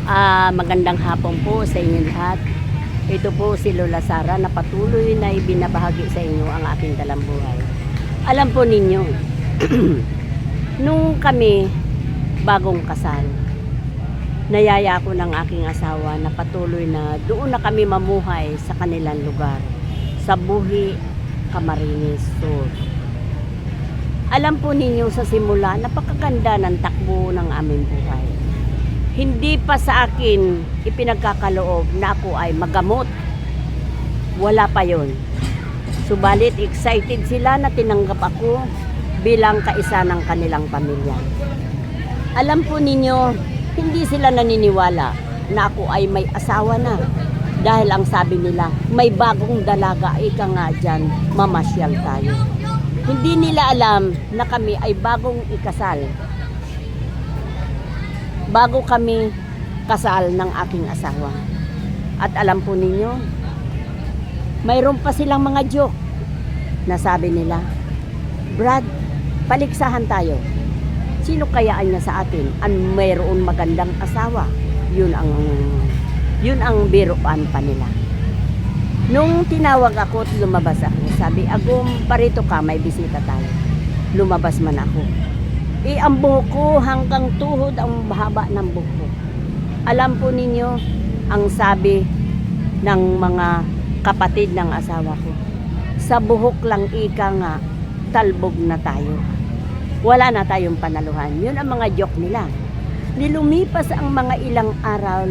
Magandang hapon po sa inyo lahat. Ito po si Lola Sara na patuloy na ibinabahagi sa inyo ang aking talambuhay. Alam po ninyo, nung kami bagong kasal, nayaya ko ng aking asawa na patuloy na doon na kami mamuhay sa kanilang lugar, sa Buhi, Camarines Sur. Alam po ninyo sa simula, napakaganda ng takbo ng aming buhay. Hindi pa sa akin ipinagkakaloob na ako ay magamot. Wala pa yon. Subalit excited sila na tinanggap ako bilang kaisa ng kanilang pamilya. Alam po ninyo, hindi sila naniniwala na ako ay may asawa na. Dahil ang sabi nila, may bagong dalaga, ika nga dyan, mamasyal tayo. Hindi nila alam na kami ay bagong ikasal. Bago kami kasal ng aking asawa. At alam po ninyo, mayroon pa silang mga joke na sabi nila, Brad, paligsahan tayo. Sino kayaan niya sa atin ang mayroon magandang asawa? Yun ang biruan pa nila. Nung tinawag ako at lumabas ako, sabi, Agum, parito ka, may bisita tayo. Lumabas man ako. Ang buhok ko hanggang tuhod ang haba ng buhok ko. Alam po ninyo, ang sabi ng mga kapatid ng asawa ko, sa buhok lang ika nga, talbog na tayo. Wala na tayong panaluhan. Yun ang mga joke nila. Lumipas ang mga ilang araw,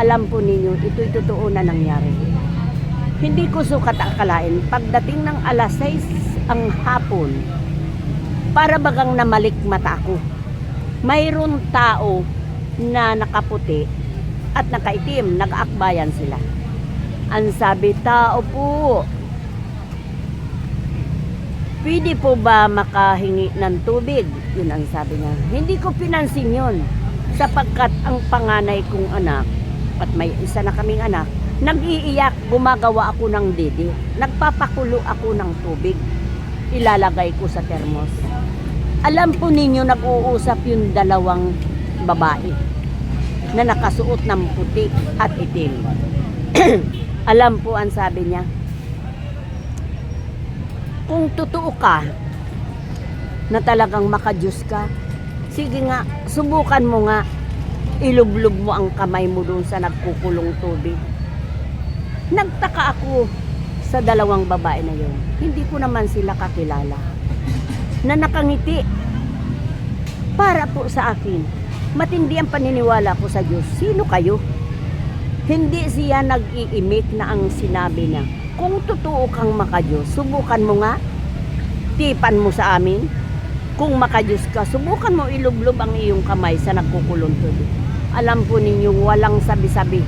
Alam po ninyo, ito'y totoo na nangyari. Hindi ko sukat akalain, pagdating ng alas 6 ang hapon, para bagang namalik mata ko. Mayroon tao na nakaputi at nakaitim, nag-aakbayan sila. Ang sabi, tao po, pwede po ba makahingi ng tubig? Yun ang sabi niya. Hindi ko pinansin yun, sapagkat ang panganay kong anak, at may isa na kaming anak, nag-iiyak, gumagawa ako ng didi. Nagpapakulo ako ng tubig. Ilalagay ko sa termos. Alam po ninyo, nag-uusap yung dalawang babae na nakasuot ng puti at itim. Alam po ang sabi niya, kung totoo ka na talagang makajus ka, sige nga, subukan mo nga, ilublog mo ang kamay mo doon sa nagkukulong tubig. Nagtaka ako sa dalawang babae na yun. Hindi ko naman sila kakilala. Na nakangiti para po sa akin. Matindi ang paniniwala ko sa Diyos. Sino kayo? Hindi siya nag-iimik na ang sinabi na, kung totoo kang makadiyos, subukan mo nga, tipan mo sa amin. Kung makadiyos ka, subukan mo ilublob ang iyong kamay sa nagkukulong tubig. Alam po ninyo, walang sabi-sabi.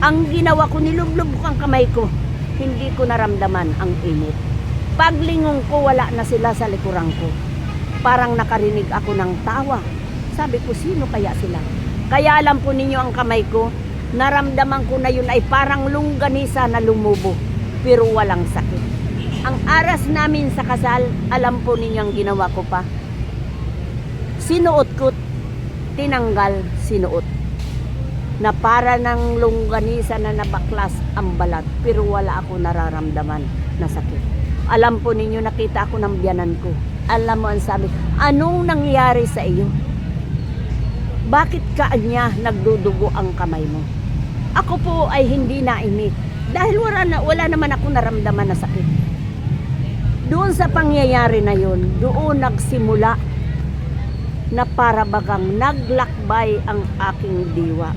Ang ginawa ko, nilublob ko ang kamay ko. Hindi ko naramdaman ang init. Paglingon ko, wala na sila sa likuran ko. Parang nakarinig ako ng tawa. Sabi ko, sino kaya sila? Kaya alam po ninyo ang kamay ko, naramdaman ko na yun ay parang longganisa na lumubo, pero walang sakit. Ang aras namin sa kasal, alam po ninyo ang ginawa ko pa. Sinuot ko, tinanggal, sinuot. Na para ng longganisa na nabaklas ang balat, pero wala ako nararamdaman na sakit. Alam po ninyo, nakita ako ng biyanan ko. Alam mo ang sabi, anong nangyari sa iyo? Bakit kanya nagdudugo ang kamay mo? Ako po ay hindi naimik dahil wala naman ako naramdaman na sakit. Doon sa pangyayari na yun, doon nagsimula na para bagang naglakbay ang aking diwa.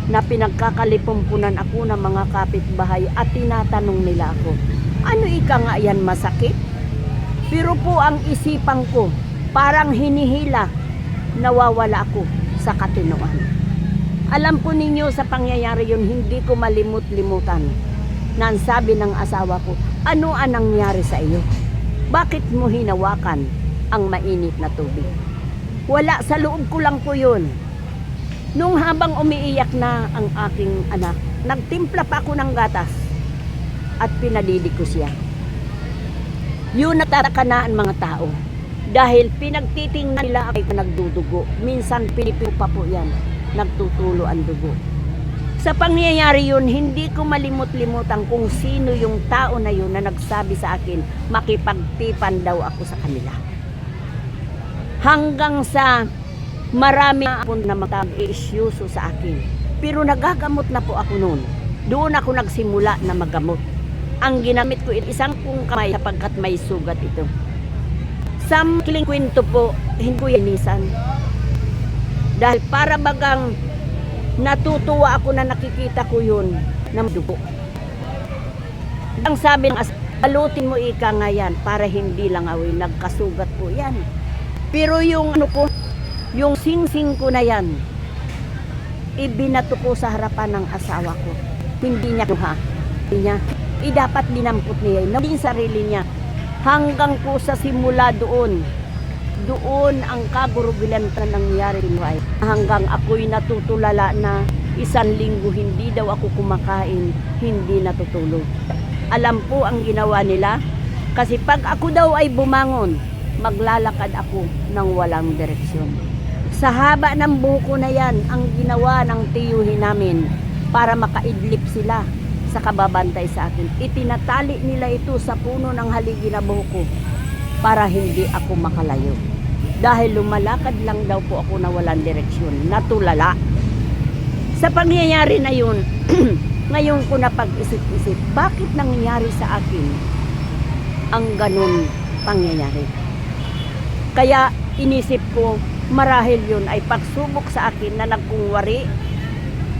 Na pinagkakalipumpunan ako ng mga kapitbahay at tinatanong nila ako, ano ika nga yan, masakit? Pero po ang isipan ko, parang hinihila, nawawala ako sa katinoan. Alam po ninyo sa pangyayari yun, hindi ko malimut-limutan na ang sabi ng asawa ko, ano ang nangyari sa iyo? Bakit mo hinawakan ang mainit na tubig? Wala, sa loob ko lang po yun. Nung habang umiiyak na ang aking anak, nagtimpla pa ako ng gatas at pinadidik ko siya. Yun natarakanaan mga tao. Dahil pinagtitingnan nila ay nagdudugo. Minsan pinipiw pa po yan. Nagtutulo ang dugo. Sa pangyayari yun, hindi ko malimot-limutan kung sino yung tao na yun na nagsabi sa akin, makipagtipan daw ako sa kanila. Hanggang sa marami na mag-iisyuso sa akin. Pero nagagamot na po ako noon. Doon ako nagsimula na magamot. Ang ginamit ko isang kong kamay sapagkat may sugat ito. Sa kiling kwento po, hindi ko yanisan. Dahil para bagang natutuwa ako na nakikita ko yun na dugo. Ang sabi ng balutin mo ika nga yan para hindi lang awi, nagkasugat po yan. Pero yung ano ko, yung sing-sing ko na yan, ibinato ko sa harapan ng asawa ko. Hindi niya kuha. Hindi niya. Dapat dinampot niya yun. Hindi sarili niya. Hanggang po sa simula doon ang kagurubilan na nangyari din ay hanggang ako'y natutulala na 1 linggo hindi daw ako kumakain, hindi natutulog. Alam po ang ginawa nila kasi pag ako daw ay bumangon, maglalakad ako ng walang direksyon. Sa haba ng buko na yan, ang ginawa ng tiyuhin namin para makaidlip sila sa kababantay sa akin. Itinatali nila ito sa puno ng haligi na buko para hindi ako makalayo. Dahil lumalakad lang daw po ako na walang direksyon, natulala. Sa pangyayari na yun, ngayon ko na pag-isip-isip, bakit nangyayari sa akin ang ganun pangyayari? Kaya inisip ko, marahil yun ay pagsubok sa akin na nagkungwari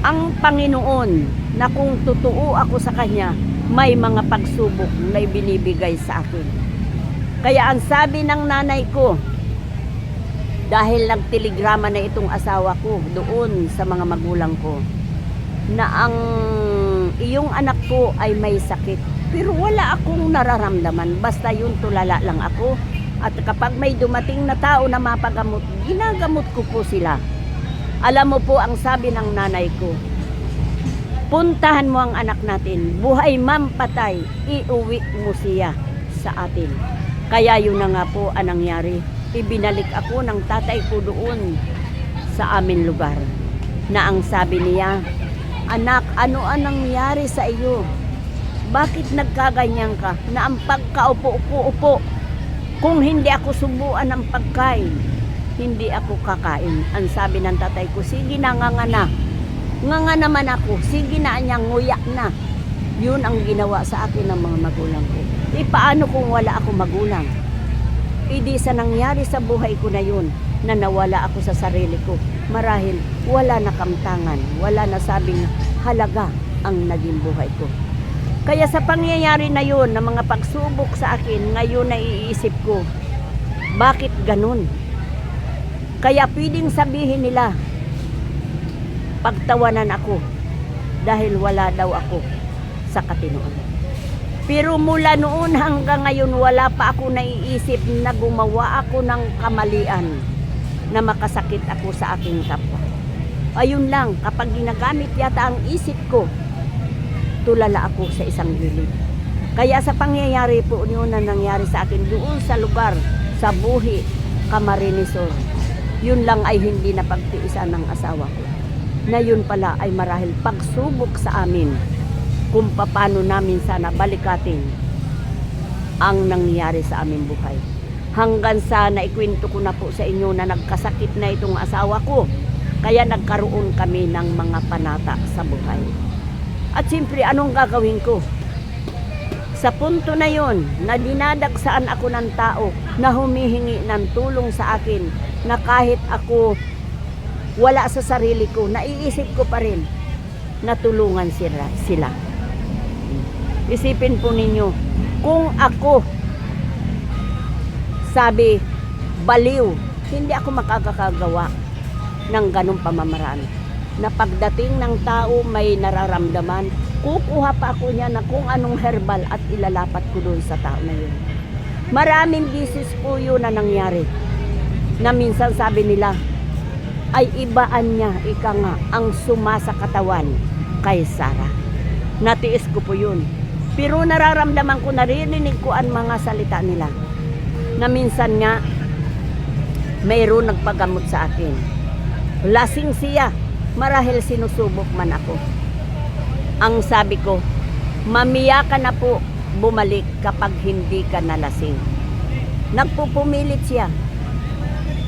ang Panginoon na kung totoo ako sa Kanya, may mga pagsubok na ibinibigay sa akin. Kaya ang sabi ng nanay ko, dahil nagtelegrama na itong asawa ko doon sa mga magulang ko, na ang iyong anak ko ay may sakit. Pero wala akong nararamdaman, basta yun tulala lang ako. At kapag may dumating na tao na mapagamot, ginagamot ko po sila. Alam mo po ang sabi ng nanay ko, puntahan mo ang anak natin, buhay man patay, iuwi mo siya sa atin. Kaya yun na nga po ang nangyari. Ibinalik ako ng tatay ko doon sa amin lugar. Na ang sabi niya, anak, ano ang nangyari sa iyo? Bakit nagkaganyan ka? Na ang pagkaupo-upo, kung hindi ako subuan ng pagkain, hindi ako kakain. Ang sabi ng tatay ko, sige na, nganga naman ako, sige na, nguya na. Yun ang ginawa sa akin ng mga magulang ko. Paano kung wala ako magulang? Di sa nangyari sa buhay ko na yun, na nawala ako sa sarili ko. Marahil wala na kamtangan, wala na sabing halaga ang naging buhay ko. Kaya sa pangyayari na yun, na mga pagsubok sa akin, ngayon na iisip ko, bakit ganun? Kaya pwedeng sabihin nila, pagtawanan ako dahil wala daw ako sa katinoan. Pero mula noon hanggang ngayon wala pa ako naiisip na gumawa ako ng kamalian na makasakit ako sa aking kapwa. Ayun lang, kapag ginagamit yata ang isip ko, tulala ako sa isang gilid. Kaya sa pangyayari po yun na nangyari sa akin doon sa lugar, sa Buhi, Camarinesor, yun lang ay hindi na pagtiisan ng asawa ko. Na yun pala ay marahil pagsubok sa amin kung paano namin sana balikatin ang nangyari sa aming buhay. Hanggang sa naikwento ko na po sa inyo na nagkasakit na itong asawa ko, kaya nagkaroon kami ng mga panata sa buhay. At siyempre, anong gagawin ko? Sa punto na yon na dinadagsaan ako ng tao na humihingi ng tulong sa akin, na kahit ako wala sa sarili ko, naiisip ko pa rin na tulungan sila. Isipin po ninyo, kung ako sabi baliw, hindi ako makakagawa ng ganong pamamaraan. Na pagdating ng tao may nararamdaman, kukuha pa ako niya na kung anong herbal at ilalapat ko doon sa tao na yun. Maraming bisis po yun na nangyari. Na minsan sabi nila, ay ibaan niya, ika nga, ang sumasa katawan kay Sarah. Natiis ko po yun. Pero nararamdaman ko, naririnig ko ang mga salita nila. Na minsan nga, mayroon nagpagamot sa akin. Lasing siya, marahil sinusubok man ako. Ang sabi ko, mamiya ka na po bumalik kapag hindi ka nalasing. Nagpupumilit siya.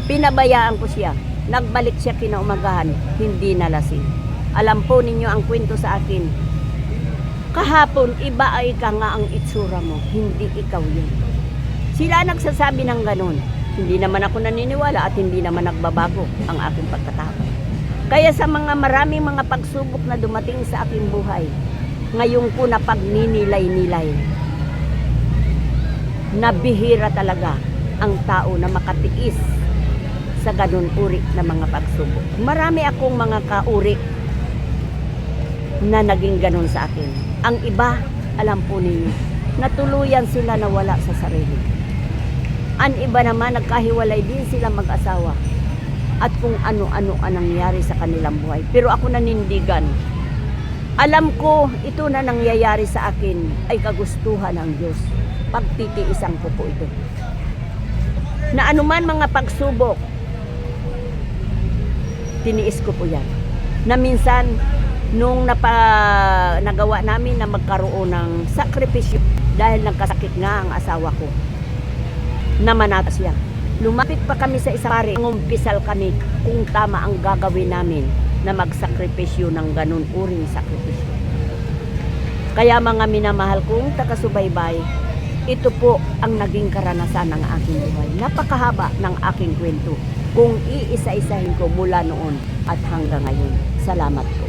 Pinabayaan ko siya. Nagbalik siya kinaumagahan, hindi nalasing. Alam po ninyo ang kwento sa akin. Kahapon, iba ay ka nga ang itsura mo, hindi ikaw yun. Sila nagsasabi ng ganun. Hindi naman ako naniniwala at hindi naman nagbabago ang aking pagkatao. Kaya sa mga maraming mga pagsubok na dumating sa aking buhay, ngayon ko na pagninilay-nilay, nabihira talaga ang tao na makatiis sa ganun uri na mga pagsubok. Marami akong mga kauri na naging ganun sa akin. Ang iba, alam po ninyo, natuluyan sila na wala sa sarili. Ang iba naman, nagkahiwalay din sila mag-asawa. At kung ano-ano ang nangyari sa kanilang buhay. Pero ako nanindigan. Alam ko, ito na nangyayari sa akin ay kagustuhan ng Diyos. Pagtitiisan ko po ito. Na anuman mga pagsubok, tiniis ko po yan. Na minsan, nung nagawa namin na magkaroon ng sakripisyo dahil nagkasakit nga ang asawa ko, namanata siya. Lumapit pa kami sa isang pare, ngumpisal kami kung tama ang gagawin namin na magsakripisyo ng ganun uring sakripisyo. Kaya mga minamahal kong takasubaybay, ito po ang naging karanasan ng aking buhay. Napakahaba ng aking kwento kung iisa-isahin ko mula noon at hanggang ngayon. Salamat po.